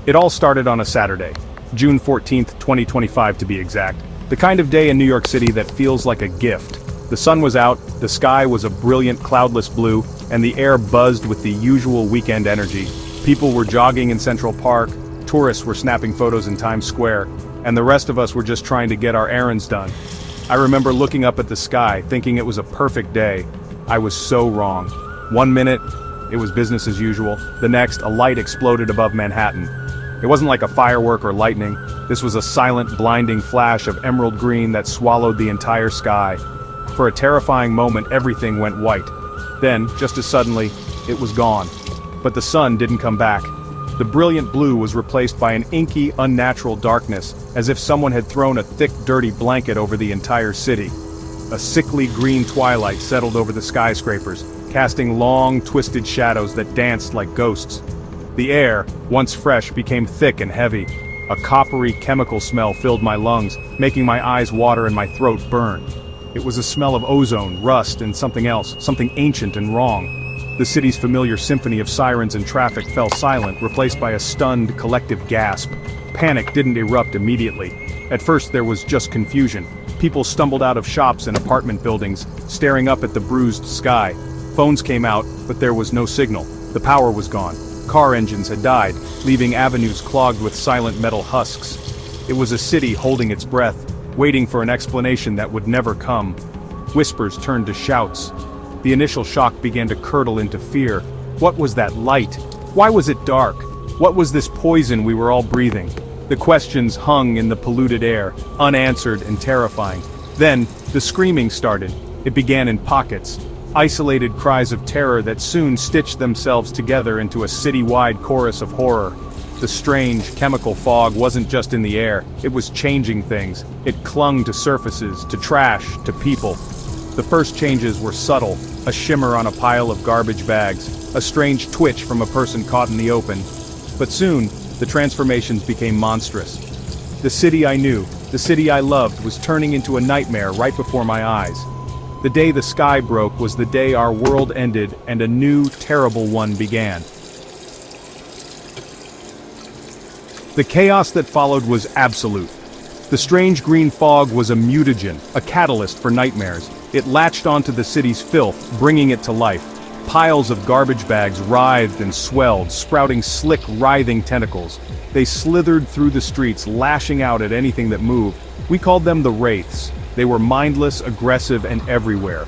It all started on a Saturday, June 14th, 2025 to be exact. The kind of day in New York City that feels like a gift. The sun was out, the sky was a brilliant cloudless blue, and the air buzzed with the usual weekend energy. People were jogging in Central Park, tourists were snapping photos in Times Square, and the rest of us were just trying to get our errands done. I remember looking up at the sky, thinking it was a perfect day. I was so wrong. 1 minute, it was business as usual. The next, a light exploded above Manhattan. It wasn't like a firework or lightning. This was a silent, blinding flash of emerald green that swallowed the entire sky. For a terrifying moment, everything went white. Then, just as suddenly, it was gone. But the sun didn't come back. The brilliant blue was replaced by an inky, unnatural darkness, as if someone had thrown a thick, dirty blanket over the entire city. A sickly green twilight settled over the skyscrapers, casting long, twisted shadows that danced like ghosts. The air, once fresh, became thick and heavy. A coppery chemical smell filled my lungs, making my eyes water and my throat burn. It was a smell of ozone, rust, and something else, something ancient and wrong. The city's familiar symphony of sirens and traffic fell silent, replaced by a stunned, collective gasp. Panic didn't erupt immediately. At first there was just confusion. People stumbled out of shops and apartment buildings, staring up at the bruised sky. Phones came out, but there was no signal. The power was gone. Car engines had died, leaving avenues clogged with silent metal husks. It was a city holding its breath, waiting for an explanation that would never come. Whispers turned to shouts. The initial shock began to curdle into fear. What was that light? Why was it dark? What was this poison we were all breathing? The questions hung in the polluted air, unanswered and terrifying. Then, the screaming started. It began in pockets. Isolated cries of terror that soon stitched themselves together into a city-wide chorus of horror. The strange, chemical fog wasn't just in the air, it was changing things. It clung to surfaces, to trash, to people. The first changes were subtle, a shimmer on a pile of garbage bags, a strange twitch from a person caught in the open. But soon, the transformations became monstrous. The city I knew, the city I loved, was turning into a nightmare right before my eyes. The day the sky broke was the day our world ended and a new, terrible one began. The chaos that followed was absolute. The strange green fog was a mutagen, a catalyst for nightmares. It latched onto the city's filth, bringing it to life. Piles of garbage bags writhed and swelled, sprouting slick, writhing tentacles. They slithered through the streets, lashing out at anything that moved. We called them the Wraiths. They were mindless, aggressive, and everywhere.